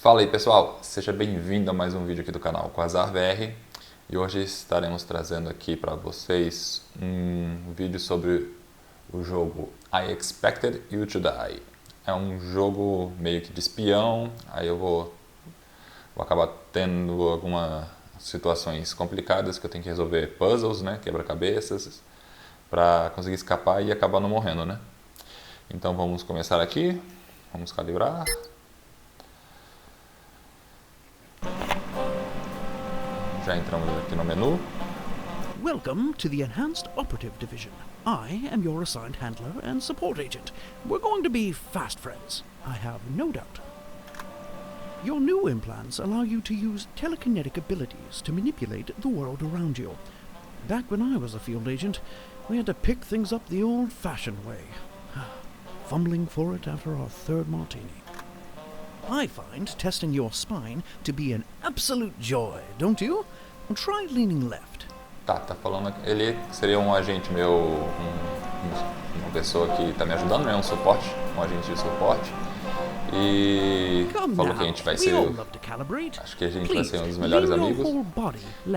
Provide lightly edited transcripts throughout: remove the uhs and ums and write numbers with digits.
Fala aí pessoal, seja bem-vindo a mais um vídeo aqui do canal com Azar VR e hoje estaremos trazendo aqui para vocês um vídeo sobre o jogo I Expected You to Die. É um jogo meio que de espião, aí eu vou acabar tendo algumas situações complicadas que eu tenho que resolver puzzles, né, quebra-cabeças, para conseguir escapar e acabar não morrendo, né? Então vamos começar aqui, vamos calibrar. Já entramos aqui no menu. Welcome to the Enhanced Operative Division. I am your assigned handler and support agent. We're going to be fast friends, I have no doubt. Your new implants allow you to use telekinetic abilities to manipulate the world around you. Back when I was a field agent, we had to pick things up the old-fashioned way, fumbling for it after our third martini. I find testing your spine to be an absolute joy, don't you? Try leaning left. Tá falando aqui. Ele seria um agente meu, uma pessoa que tá me ajudando, né? Um suporte, um agente de suporte. E falou que a gente vai ser, acho que a gente vai ser um dos melhores amigos.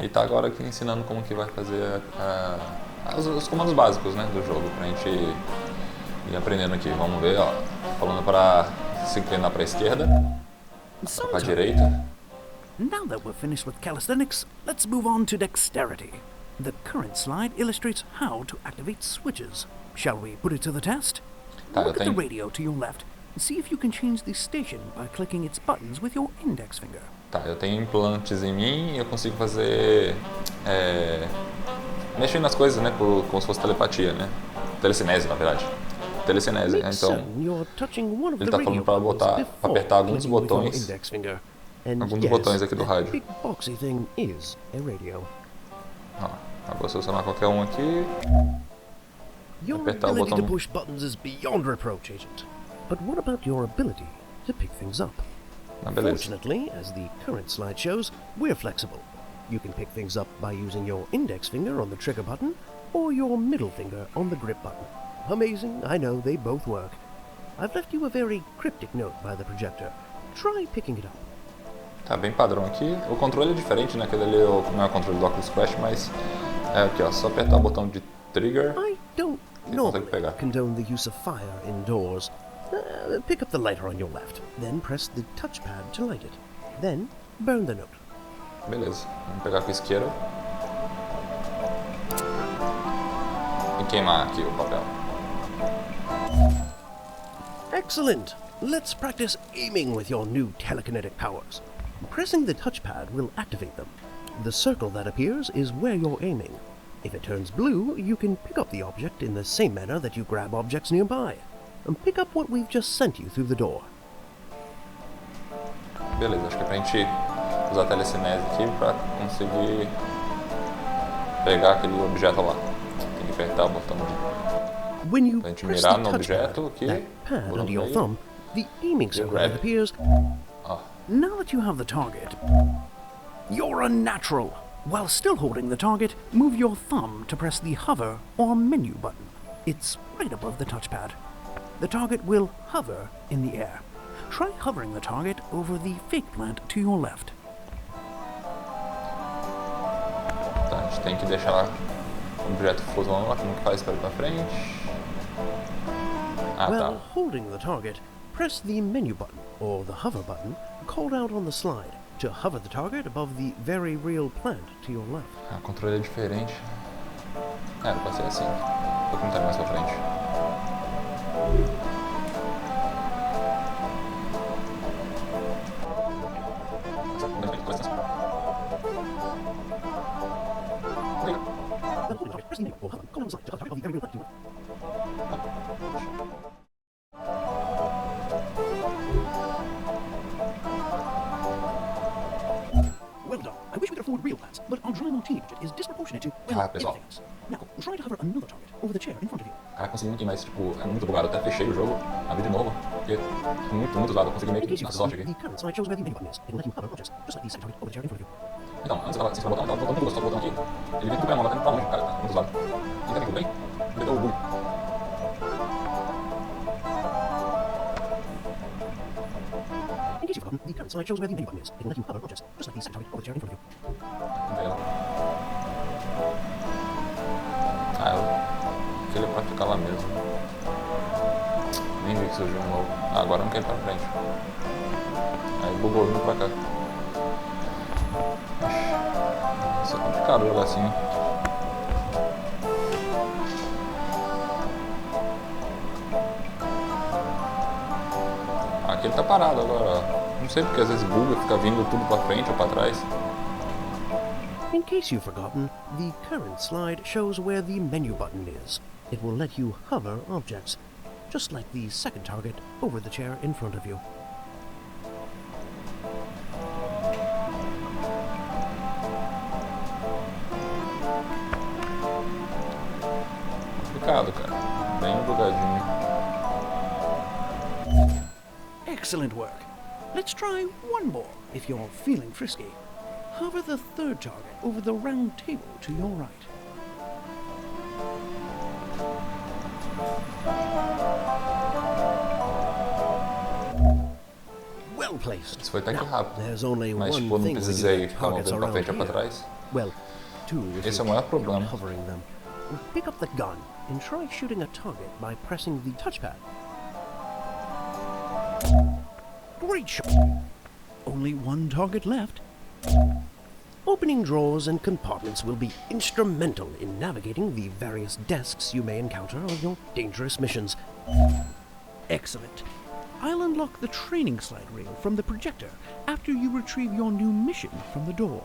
E tá agora aqui ensinando como que vai fazer os comandos básicos, né, do jogo, pra gente ir aprendendo aqui. Vamos ver, ó, falando para se inclinar para a esquerda, para a direita. Now that we're finished with calisthenics, let's move on to dexterity. The current slide illustrates how to activate switches. Shall we put it to the test? Look at the radio to your left and see if you can change the station by clicking its buttons with your index finger. Tá, eu tenho implantes em mim e eu consigo fazer... mexer nas coisas, né, como se fosse telepatia, né? Telecinese, na verdade. Telecinese, né? Então ele tá falando para apertar alguns botões, botões aqui do rádio. Ó, agora selecionar qualquer um aqui, apertar o botão. To push buttons is beyond reproach, agent. But what about your ability to pick things up? Fortunately, as the current slide shows, we're flexible. You can pick things up by using your index finger on the trigger button or your middle finger on the grip button. Amazing, I know, they both work. I've left you a very cryptic note by the projector. Try picking it up. Tá bem padrão aqui. O controle é diferente, né? Aquele ali não é o controle do Oculus Quest, mas é aqui, ó. Só apertar o botão de trigger. I don't normally condone the use of fire indoors. Pick up the lighter on your left, then press the touchpad to light it. Then burn the note. Beleza, vamos pegar com a isqueira e queimar aqui o papel. Excellent! Let's practice aiming with your new telekinetic powers. Pressing the touchpad will activate them. The circle that appears is where you're aiming. If it turns blue, you can pick up the object in the same manner that you grab objects nearby. And pick up what we've just sent you through the door. Beleza, acho que é pra gente usar a telecinese aqui pra conseguir pegar aquele objeto lá. Tem que apertar o botão de... When you pra gente press mirar the no objeto aqui, that pad under your thumb, the aiming circle that appears. Now that you have the target, you're unnatural. While still holding the target, move your thumb to press the hover or menu button. It's right above the touchpad. The target will hover in the air. Try hovering the target over the fake plant to your left. Tá, a gente tem que deixar o objeto flutuando lá, como que faz para ir pra frente. While holding the target, press the menu button or the hover button called out on the slide to hover the target above the very real plant to your left. O controle é diferente. Era pra ser assim. Vou tentar mais pra frente. Well done. I wish we could afford real plants, but our dry martini budget is disproportionate to, well, everything else. Now, try to hover another target over the chair in front of you. Cara, consegui muito, mas tipo, é muito bugado. Eu até fechei o jogo, abri de novo, porque é muito usado. Eu consegui meio que na sorte aqui. Então, antes você vai botar, botando tudo, só botão aqui. Ele vem tudo bem, batendo pra longe, cara, tá muito usado. E tá tudo bem? Me deu o bug. case you've forgotten, the current slide shows where the menu button is. It will let you hover objects, just like the second target over the chair in front of you. Aquele é pra ficar lá mesmo. Nem vi que surgiu um novo. Ah, agora não quer ir pra frente. Aí bugou vindo pra cá. Isso é complicado jogar assim. Aqui ele tá parado agora, ó. Não sei porque às vezes buga, fica vindo tudo pra frente ou pra trás. In case you've forgotten, the current slide shows where the menu button is. It will let you hover objects, just like the second target over the chair in front of you. Complicado, cara. Bem bugadinho. Excellent work. Let's try one more if you're feeling frisky. Hover the third target over the round table to your right. Well placed. Isso foi até que rápido. There's only Mas one tipo, não thing we precisei do ficar targets movendo pra around frente ou pra here. trás. Well, two if Esse é o you're maior problema. not hovering them. Pick up the gun and try shooting a target by pressing the touchpad. Great shot. Only one target left. Opening drawers and compartments will be instrumental in navigating the various desks you may encounter on your dangerous missions. Excellent. I'll unlock the training slide reel from the projector after you retrieve your new mission from the door.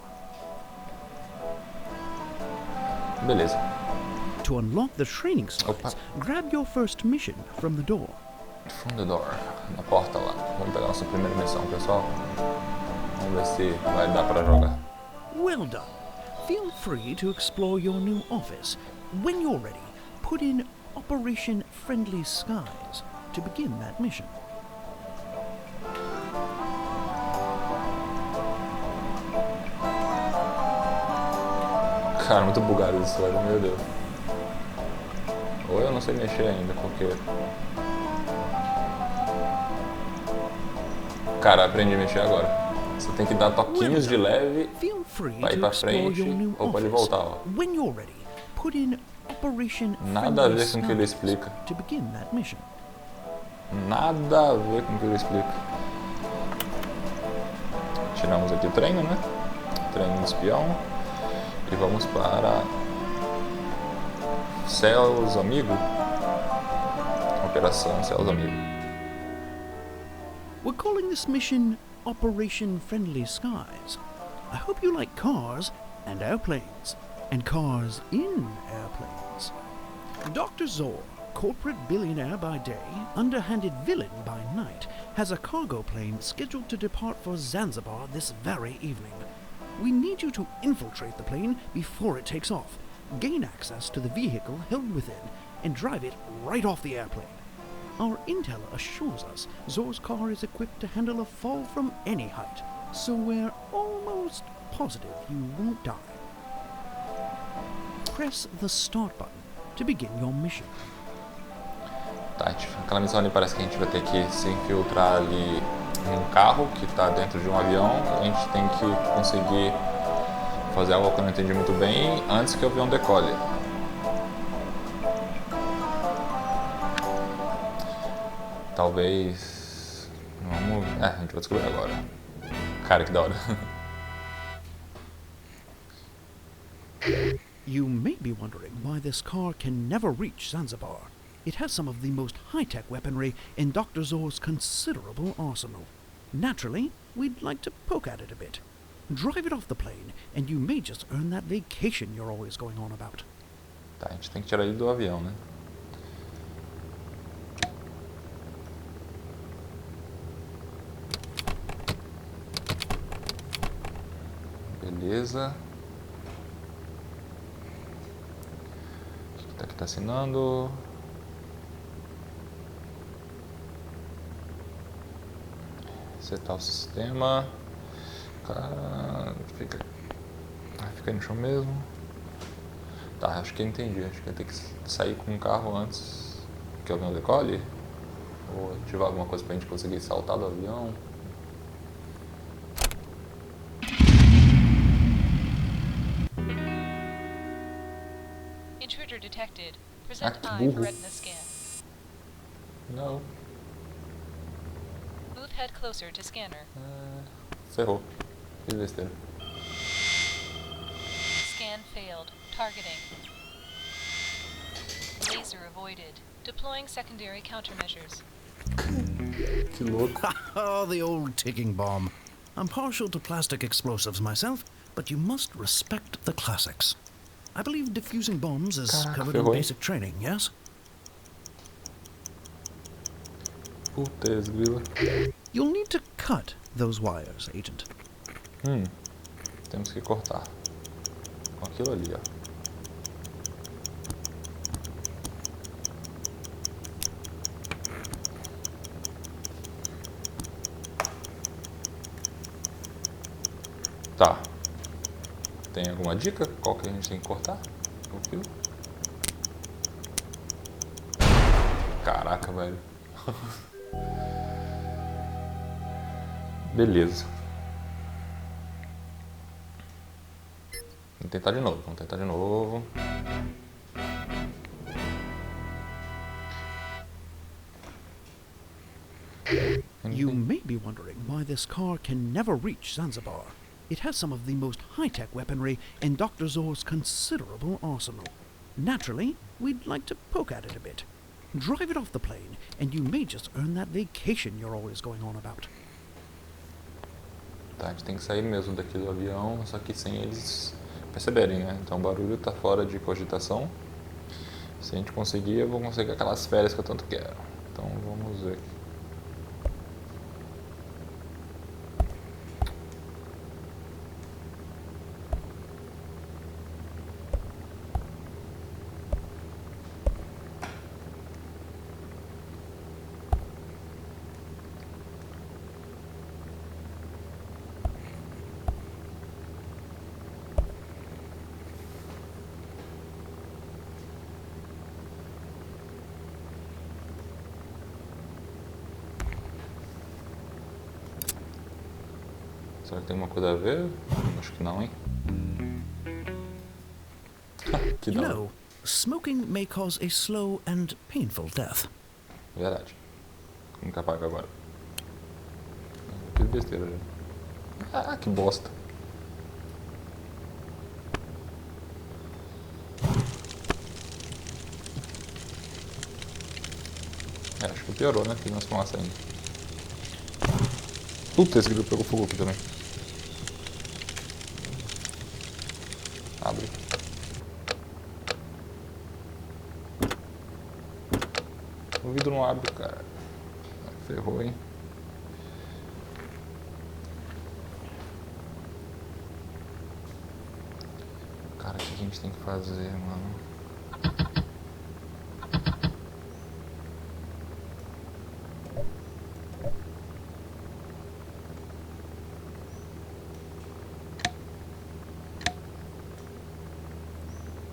Beleza. To unlock the training slides, grab your first mission from the door. From the door. Na porta lá. Vamos pegar nossa primeira missão, pessoal. Vamos ver se vai dar pra jogar. Well done. Feel free to explore your new office. When you're ready, put in Operation Friendly Skies to begin that mission. Cara, muito bugado isso, olha, meu Deus. Ou eu não sei mexer ainda, porque... Cara, aprendi a mexer agora. Você tem que dar toquinhos de leve pra ir pra frente ou pode voltar, ó. Nada a ver com o que ele explica. Nada a ver com o que ele explica. Tiramos aqui o treino, né? Treino de espião. E vamos para Céus Amigo. Operação Céus Amigo. We're calling this mission Operation Friendly Skies. I hope you like cars and airplanes, and cars in airplanes. Dr. Zor, corporate billionaire by day, underhanded villain by night, has a cargo plane scheduled to depart for Zanzibar this very evening. We need you to infiltrate the plane before it takes off, gain access to the vehicle held within, and drive it right off the airplane. Our intel assures us Zor's car is equipped to handle a fall from any height, so we're almost positive you won't die. Press the start button to begin your mission. Tá, aquela missão ali parece que a gente vai ter que se infiltrar ali num carro que está dentro de um avião. A gente tem que conseguir fazer algo que eu não entendi muito bem antes que o avião decole. Talvez... Vamos... a gente vai descobrir agora. Cara, que da hora. You may be wondering why this car can never reach Zanzibar. It has some of the most high-tech weaponry in Dr. Zor's considerable arsenal. Naturally, we'd like to poke at it a bit. Drive it off the plane, and you may just earn that vacation you're always going on about. Tá, a gente tem que tirar ele do avião, né? Beleza. Aqui tá assinando. Setar o sistema. Cara, fica aí no chão mesmo. Tá, acho que eu entendi. Acho que eu tenho que sair com o carro antes que o avião decole. Ou ativar alguma coisa pra gente conseguir saltar do avião. Intruder detected. Ah, Present que eye for burro. retina scan. Não. Move head closer to scanner. Ferrou. Fiz besteira. Scan failed. Targeting. Laser avoided. Deploying secondary countermeasures. Que louco. Oh, the old ticking bomb. I'm partial to plastic explosives myself, but you must respect the classics. I believe defusing bombs is Caraca, covered in ferrou, hein? basic training, yes? Putz, grila. You'll need to cut those wires, Agent. Temos que cortar. Com aquilo ali, ó. Tá. Tem alguma dica? Qual que a gente tem que cortar? O fio? Caraca, velho. Beleza. Vamos tentar de novo, vamos tentar de novo. You may be wondering why this car can never reach Zanzibar. It has some of the most high-tech weaponry in Dr. Zor's considerable arsenal. Naturally, we'd like to poke at it a bit. Drive it off the plane, and you may just earn that vacation you're always going on about. Tá, a gente tem que sair mesmo daqui do avião, só que sem eles perceberem, né? Então o barulho tá fora de cogitação. Se a gente conseguir, eu vou conseguir aquelas férias que eu tanto quero. Então vamos ver. Será que tem alguma coisa a ver? Acho que não, hein? Que You da hora. know, smoking may cause a slow and painful death. Verdade. Como que apaga agora? Fiz besteira já. Ah, que bosta. Acho que piorou, né? Tem mais fumaça ainda. Puta, esse grilo pegou fogo aqui também. Abre. O vidro não abre, cara. Ferrou, hein? Cara, o que a gente tem que fazer, mano?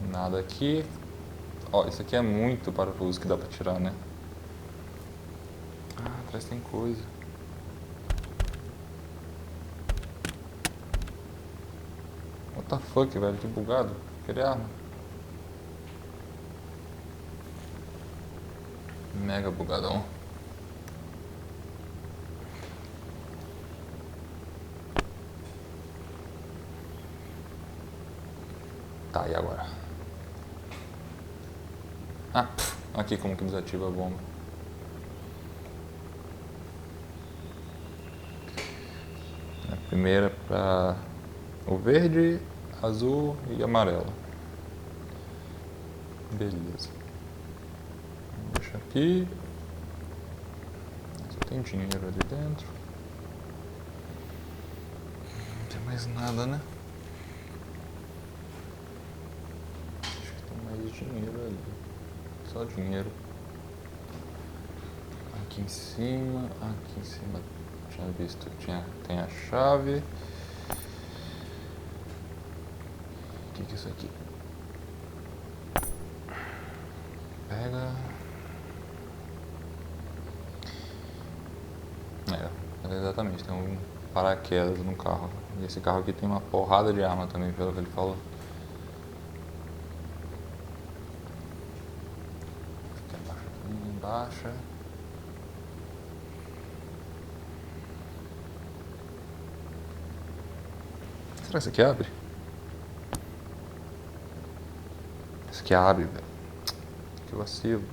Nada aqui. Ó, isso aqui é muito parafuso que dá pra tirar, né? Ah, atrás tem coisa. What the fuck, velho? Que bugado. Queria arma. Mega bugadão. Tá, e agora? Ah, aqui como que desativa a bomba. A primeira para o verde, azul e amarelo. Beleza. Deixa aqui. Só tem dinheiro ali dentro. Não tem mais nada, né? Acho que tem mais dinheiro ali. Só dinheiro. Aqui em cima tinha visto que tem a chave. O que é isso aqui? Pega. Exatamente, tem um paraquedas no carro. E esse carro aqui tem uma porrada de arma também, pelo que ele falou. caixa. Será que isso aqui abre? Isso aqui abre, velho. Que vacilo.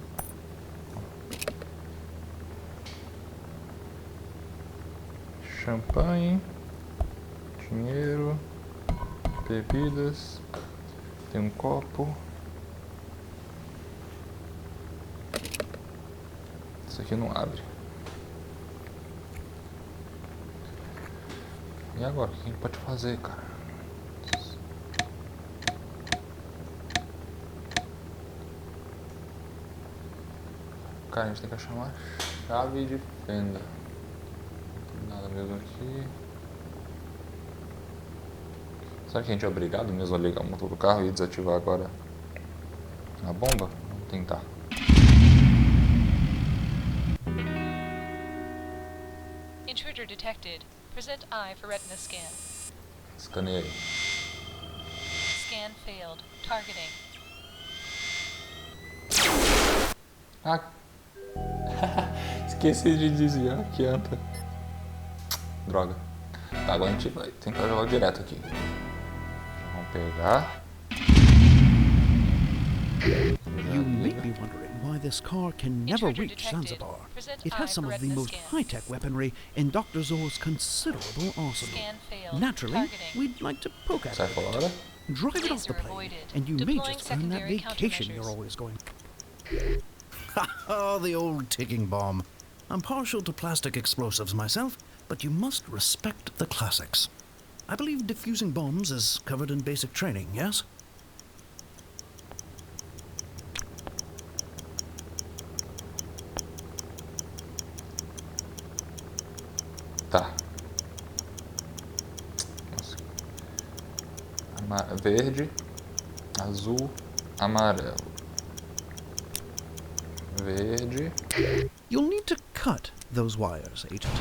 Champanhe, dinheiro, bebidas, tem um copo. Isso aqui não abre. E agora? O que a gente pode fazer, cara? Cara, a gente tem que achar uma chave de fenda. Não tem nada mesmo aqui. Será que a gente é obrigado mesmo a ligar o motor do carro e desativar agora a bomba? Vamos tentar. Intruder detected. Present eye for retina scan. Escaneei. Scan failed. Targeting. Ah! Esqueci de desviar aqui, anta. Droga. Tá, agora a gente vai tentar jogar direto aqui. Já vamos pegar. You may be wondering why this car can never reach Zanzibar. It has some of the most high-tech weaponry in Dr. Zor's considerable arsenal. Scan failed. Naturally, Targeting. we'd like to poke at Sai it a bit. fora. Drive it off the Laser plane, avoided. and you may Deploying just earn that secondary vacation you're countermeasures. always going. Oh, the old ticking bomb. I'm partial to plastic explosives myself, but you must respect the classics. I believe defusing bombs is covered in basic training, yes? Tá. Nossa. Verde, azul, amarelo. Verde. You'll need to cut those wires, Agent.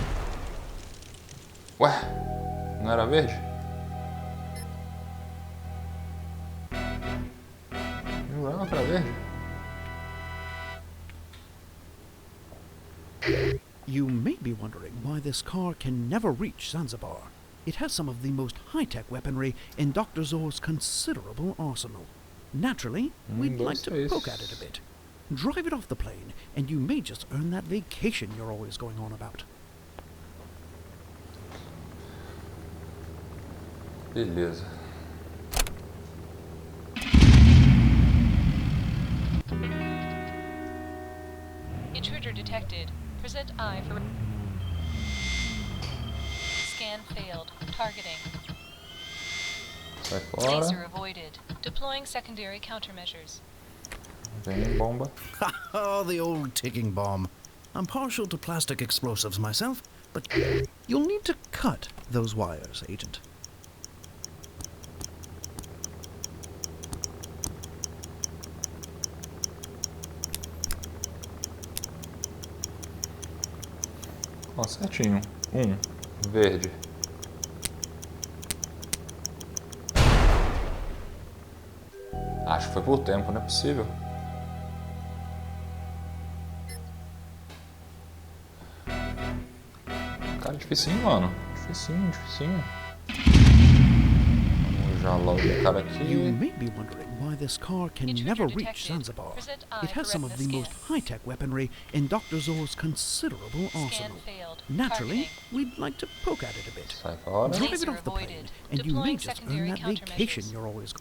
Ué, não era verde? Jurava que era verde? You may be wondering why this car can never reach Zanzibar. It has some of the most high-tech weaponry in Dr. Zor's considerable arsenal. Naturally, we'd like to poke at it a bit. Drive it off the plane, and you may just earn that vacation you're always going on about. Beleza. Intruder detected. Present eye for... Scan failed. Targeting. Sai Laser fora. avoided. Deploying secondary countermeasures. Vem bomba. Oh, the old ticking bomb. I'm partial to plastic explosives myself, but You'll need to cut those wires, Agent. Ó, certinho. Verde. Acho que foi por tempo, não é possível. Cara, dificinho, mano. Dificinho, dificinho. Vamos já logo o cara You aqui. may be wondering why this car can Intruder never reach detected. Zanzibar. Present eye It has for some of retina the most scan. high-tech weaponry in Dr. Zor's considerable Scan arsenal. failed. Naturally, Targeting. we'd like to poke at it a bit. Sai fora. Drive it Laser off the plane, avoided. and you may Deploying just earn secondary that vacation countermeasures. you're always.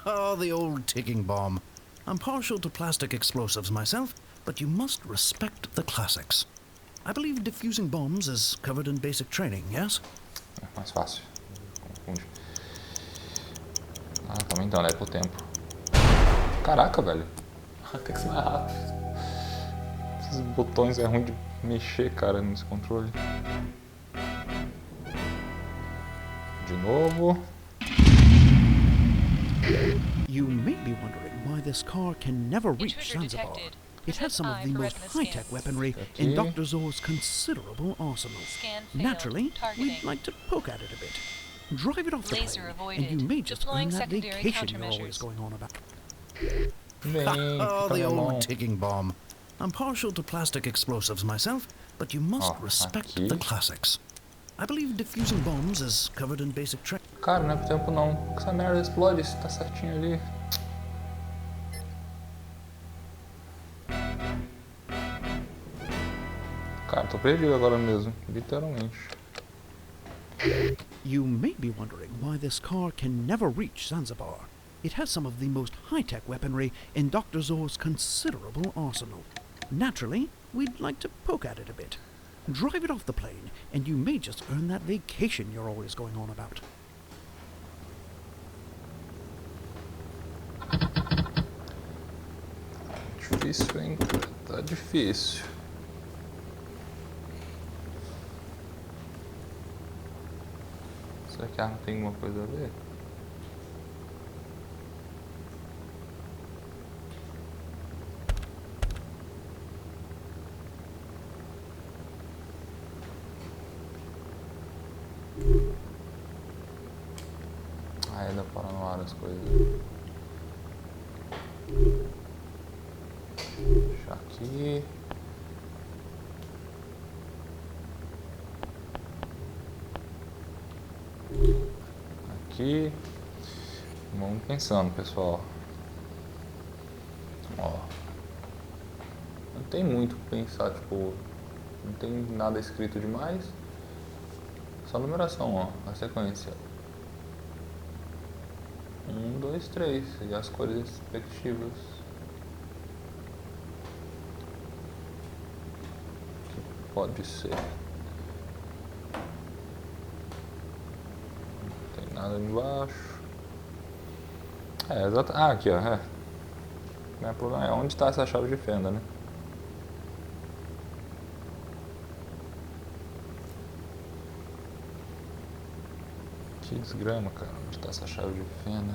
oh, the old ticking bomb. I'm partial to plastic explosives myself, but you must respect the classics. I believe defusing bombs is covered in basic training, yes? É mais fácil. Confunde. Ah, também então, é por tempo. Caraca, velho. Tem que ser mais rápido. Esses botões é ruim de mexer, cara, nesse controle. De novo. You may be wondering why this car can never reach Intruder Zanzibar. detected. It has some of Eye the for most retina scan. high-tech weaponry Okay. in Dr. Zor's considerable arsenal. Scan failed. Naturally, Targeting. we'd like to poke at it a bit. Drive it off the Laser plane, avoided. and you may just Deploying earn that secondary vacation you're always countermeasures. going on about. Vem, oh, fica the na mão. old ticking bomb. I'm partial to plastic explosives myself, but you must respect aqui. the classics. I believe defusing bombs is covered in basic training. Cara, não é por tempo não. Por que essa merda explode se tá certinho ali? Cara, tô perdido agora mesmo, literalmente. You may be wondering why this car can never reach Zanzibar. It has some of the most high-tech weaponry in Dr. Zor's considerable arsenal. Naturally, we'd like to poke at it a bit. Drive it off the plane, and you may just earn that vacation you're always going on about. Difícil, hein? Tá difícil. Será que a arma tem alguma coisa a ver? Ah, ainda para no ar as coisas. Deixa aqui. Aqui. Vamos pensando, pessoal. Ó. Não tem muito o que pensar, tipo, não tem nada escrito demais. Só numeração, ó, a sequência. 1, 2, 3 e as cores respectivas. Que pode ser. Não tem nada embaixo. É, exato. Ah, aqui, ó. É. Não problema, é onde está essa chave de fenda, né? Que desgrama, cara. Onde está essa chave de fenda?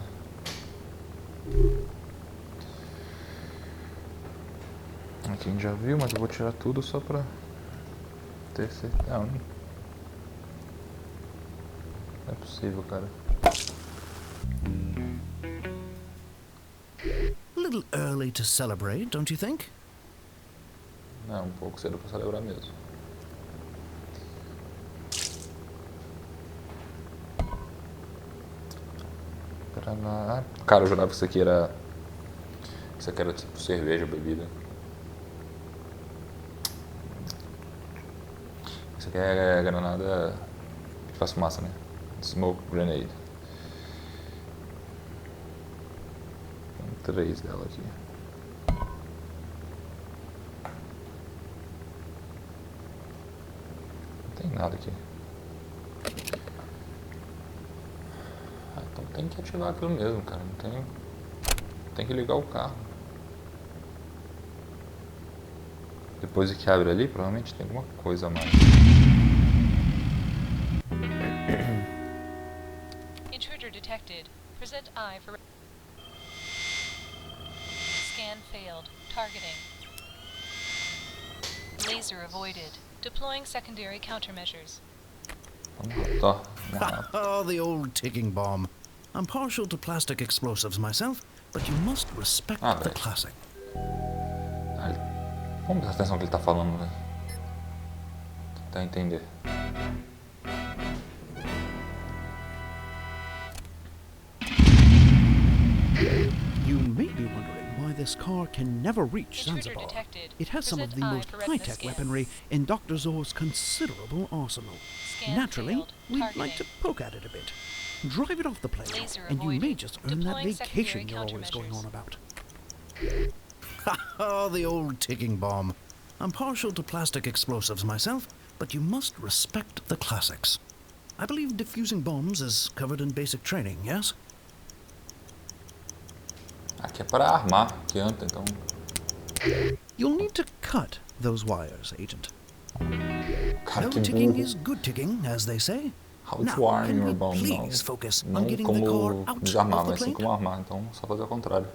Aqui a gente já viu, mas eu vou tirar tudo só pra ter certeza. Não é possível, cara. A little early to celebrate, don't you think? Não, um pouco cedo pra celebrar mesmo. Cara, eu jurava que isso aqui era. Isso aqui era tipo cerveja, bebida. Isso aqui é granada que faz fumaça, né? Smoke grenade. Tem 3 dela aqui. Não tem nada aqui. Então tem que ativar aquilo mesmo, cara. Não tem. Tem que ligar o carro. Depois que abre ali, provavelmente tem alguma coisa a mais. Intruder detected. Present eye for... Scan failed. Targeting. Laser avoided. Deploying secondary countermeasures. Vamos lá, Oh, the old ticking bomb. I'm partial to plastic explosives myself, but you must respect the classic. Vamos prestar atenção no que ele tá falando, velho. Tentar entender. You may be wondering why this car can never reach Zanzibar. It has some of the most high-tech weaponry in Dr. Zor's considerable arsenal. Naturally, we'd like to poke at it a bit. Drive it off the plane, and you may just earn that vacation you're always going on about. Oh, the old ticking bomb. I'm partial to plastic explosives myself, but you must respect the classics. I believe defusing bombs is covered in basic training, yes? Aqui é para armar, que anta, então. You'll need to cut those wires, Agent. Cara, No que ticking burro. is good ticking, as they say. How to Now, arm can your we bomb, não. please focus on Não getting the car como out desarmar, of the mas sim plane? como armar. Então, só fazer o contrário.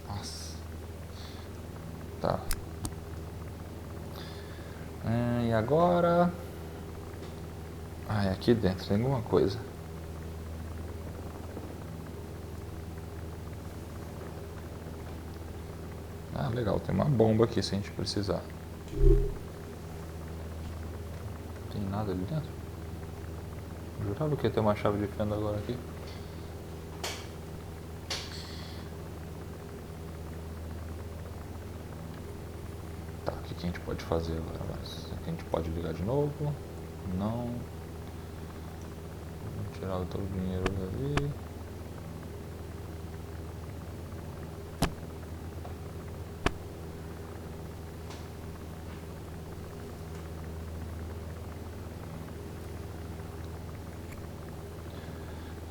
Nossa. Tá. E agora... Ah, é aqui dentro. Tem alguma coisa. Ah, legal, tem uma bomba aqui se a gente precisar. Não tem nada ali dentro? Eu jurava que ia ter uma chave de fenda agora aqui. Tá, o que a gente pode fazer agora? Aqui a gente pode ligar de novo. Não. Vamos tirar todo o dinheiro dali.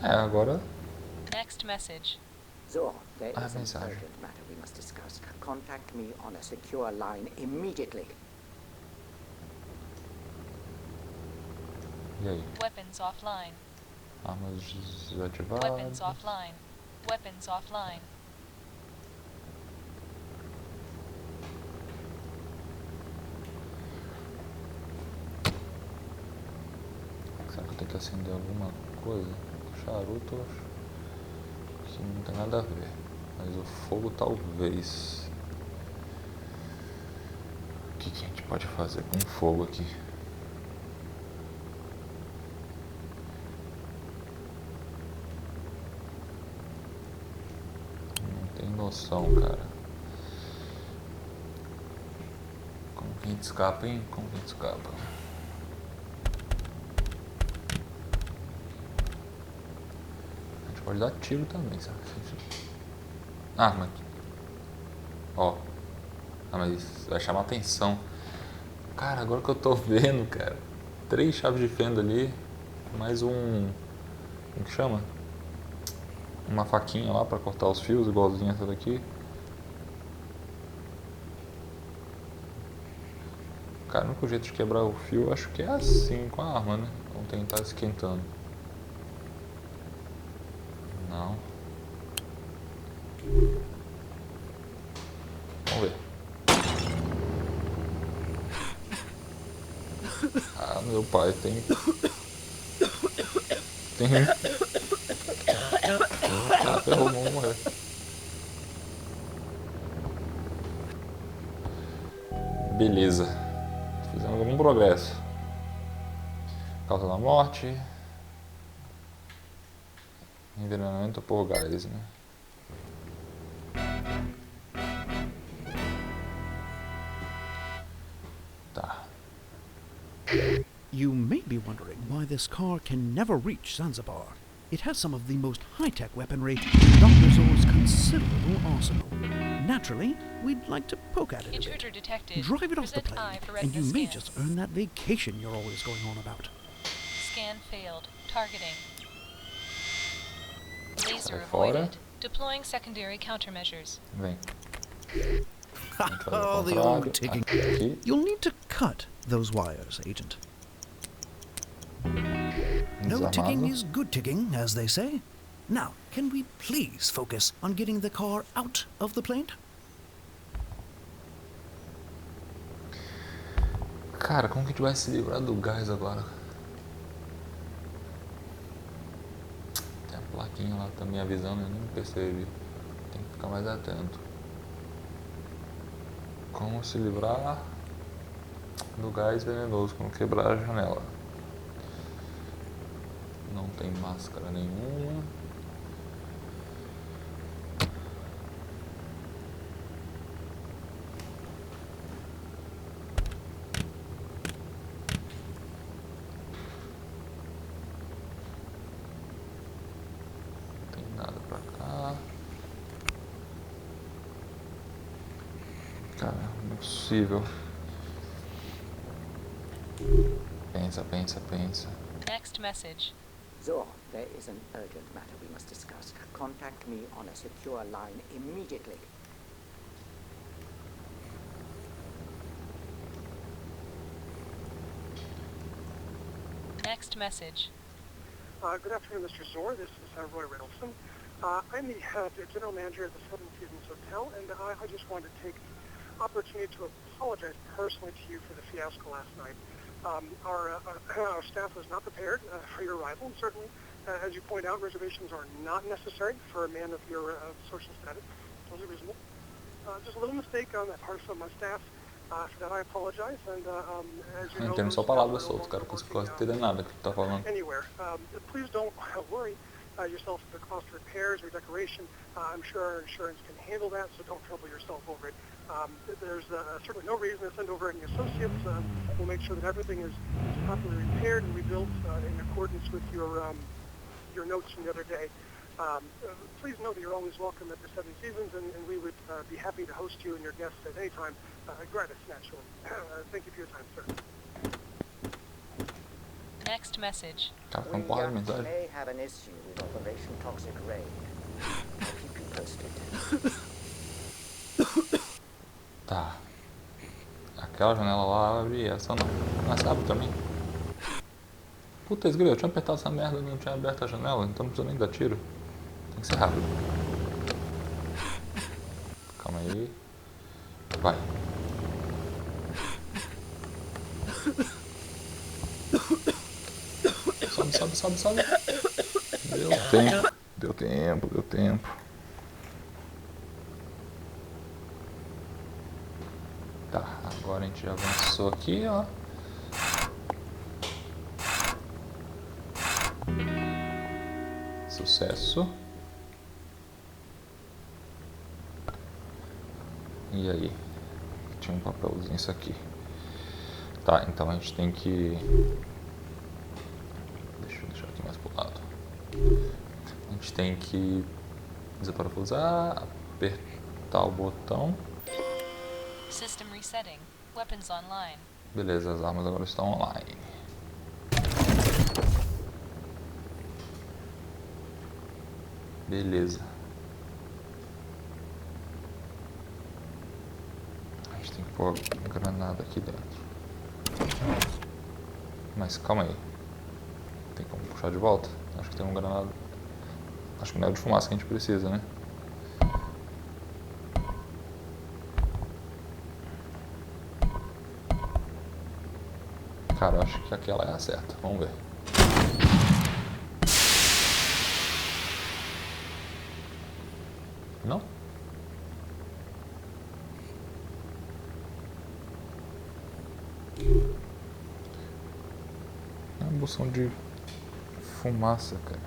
Agora. Next message. So, there is an mensagem. urgent matter we must discuss. Contact me on a secure line immediately. E aí? Weapons offline. Armas desativadas. Weapons offline. Weapons offline. Será que eu tenho que acender alguma coisa? Charuto, acho que não tem nada a ver. Mas o fogo talvez. O que a gente pode fazer com o fogo aqui? Não tem noção, cara. Como que a gente escapa, hein? Como que a gente escapa? Pode dar tiro também, sabe? Ah, mas... Ó. Ah, mas isso vai chamar atenção. Cara, agora que eu tô vendo, cara. 3 chaves de fenda ali. Mais um... Como que chama? Uma faquinha lá pra cortar os fios, igualzinho essa daqui. Cara, o único jeito de quebrar o fio, eu acho que é assim, com a arma, né? Vamos tentar esquentando. Não. Vamos ver. Ah, meu pai, tem... Ah, ferrou, vamos morrer. Beleza. Fizemos algum progresso. Causa da morte. Envenenamento por gás, né? Tá. You may be wondering why this car can never reach Zanzibar. It has some of the most high-tech weaponry in Dr. Zor's considerable arsenal. Naturally, we'd like to poke at it a bit. Intruder detected. Drive it off the Present plane, eye for and you retina may scan. just earn that vacation you're always going on about. Scan failed. Targeting. Laser Sai fora. avoided. Deploying secondary countermeasures. Vem. Oh, the old ticking. Aqui. You'll need to cut those wires, Agent. No ticking Desarmado. is good ticking, as they say. Now, can we please focus on getting the car out of the plane? Cara, como que a gente vai se livrar do gás agora? Tem a plaquinha lá também avisando, eu nem percebi. Tem que ficar mais atento. Como se livrar do gás venenoso, como quebrar a janela. Não tem máscara nenhuma. Não tem nada pra cá. Cara, não é possível. Pensa, pensa, pensa. Next message. So, there is an urgent matter we must discuss. Contact me on a secure line immediately. Next message. Good afternoon, Mr. Zor. This is Roy Riddleson. I'm the general manager of the Seven Seasons Hotel, and I just wanted to take the opportunity to apologize personally to you for the fiasco last night. Our staff was not prepared for your arrival, and certainly, as you point out, reservations are not necessary for a man of your social status. Totally reasonable. Just a little mistake on the part of my staff. For that I apologize, and as you Não know, entendo those só staff palavras are no soltas, cara. longer Que você pode working entender nada que tu tá falando. anywhere. Please don't worry yourself with the cost of repairs or decoration. I'm sure our insurance can handle that, so don't trouble yourself over it. There's certainly no reason to send over any associates. We'll make sure that everything is properly repaired and rebuilt in accordance with your notes from the other day. Please know that you're always welcome at the Seven Seasons, and we would be happy to host you and your guests at any time. Gratis, naturally. Thank you for your time, sir. Next message. Cara, We não porra de mensagem. may have an issue with Operation Toxic Rain. I'll keep you posted. Tá. Aquela janela lá abre e essa não. Mas abre também. Puta esgrila, eu tinha apertado essa merda e não tinha aberto a janela, então não precisa nem dar tiro. Tem que ser rápido. Calma aí. Vai. Sobe. Deu tempo. Tá, agora a gente já avançou aqui, ó. Sucesso. E aí? Tinha um papelzinho isso aqui. Tá, então a gente tem que... Deixa eu deixar aqui mais pro lado. A gente tem que desaparafusar, apertar o botão. System resetting. Weapons online. Beleza, as armas agora estão online. Beleza. A gente tem que pôr a granada aqui dentro. Mas calma aí. Tem como puxar de volta? Acho que tem um granada. Acho que não é de fumaça que a gente precisa, né? Cara, acho que aquela é a certa. Vamos ver. Não? É uma emulsão de fumaça, cara.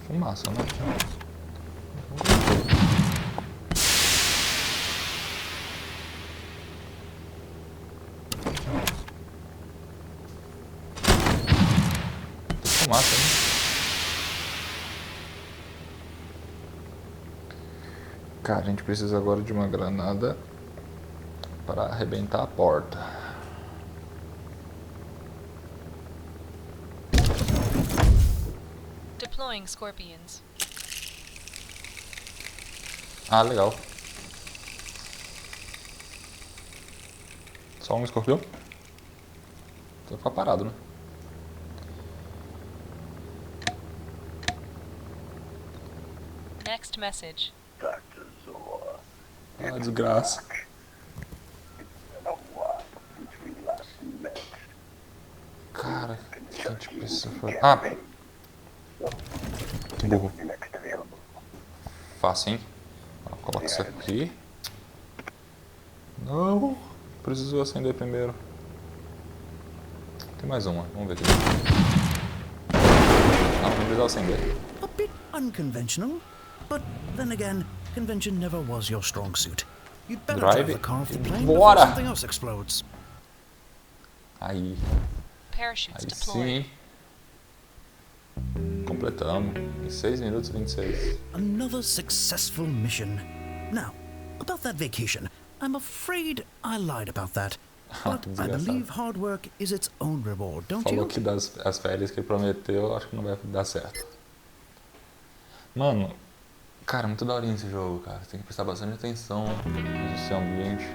Fumaça, né? Fumaça, né? Cara, a gente precisa agora de uma granada para arrebentar a porta. Deploying scorpions. Ah, legal. Só um escorpião? Vai ficar parado, né? Next message. Ah, desgraça. Cara, a gente precisa fazer... Ah! Burro. Fácil, hein? Coloca isso aqui. Não! Preciso acender primeiro. Tem mais uma, vamos ver aqui. Não, não precisa acender. A bit unconventional, but then again, convention never was your strong suit. You'd better drive the car off the plane before something else explodes. Aí. Parachutes Aí deployed. sim. Completamos. Em 6 minutos e 26. Another successful mission. Now, about that vacation, I'm afraid I lied about that. But I believe hard work is its own reward, don't Falou you? que as férias que ele prometeu, acho que não vai dar certo. Mano, cara, muito daorinha esse jogo, cara. Tem que prestar bastante atenção no seu ambiente.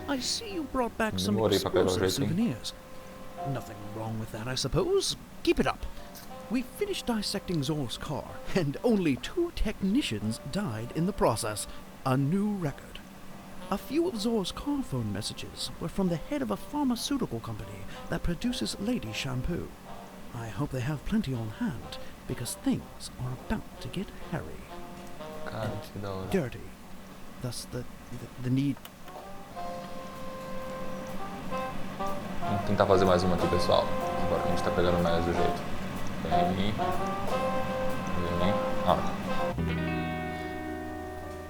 I see you brought back some Demorei pra pegar o explosive jeito, hein? souvenirs. Nothing wrong with that, I suppose. Keep it up. We finished dissecting Zor's car, and only 2 technicians died in the process. A new record. A few of Zor's car phone messages were from the head of a pharmaceutical company that produces lady shampoo. I hope they have plenty on hand, because things are about to get hairy. Cara, que da hora. Dirty. Thus the need. Vamos tentar fazer mais uma aqui, pessoal. Agora que a gente tá pegando mais do jeito. Vem.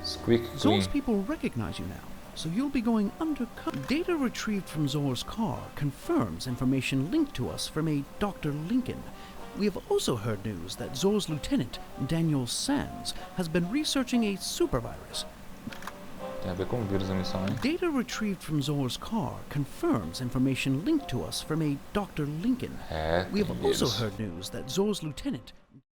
Squeak clean. Zor's people recognize you now, so you'll be going undercover. Data retrieved from Zor's car confirms information linked to us from a Dr. Lincoln. We have also heard news that Zor's lieutenant, Daniel Sands, has been researching a supervirus. Tem a ver com vírus a missão, hein? Data retrieved from Zor's car confirms information linked to us from a Dr. Lincoln. É, We tem have also vírus. heard news that Zor's lieutenant,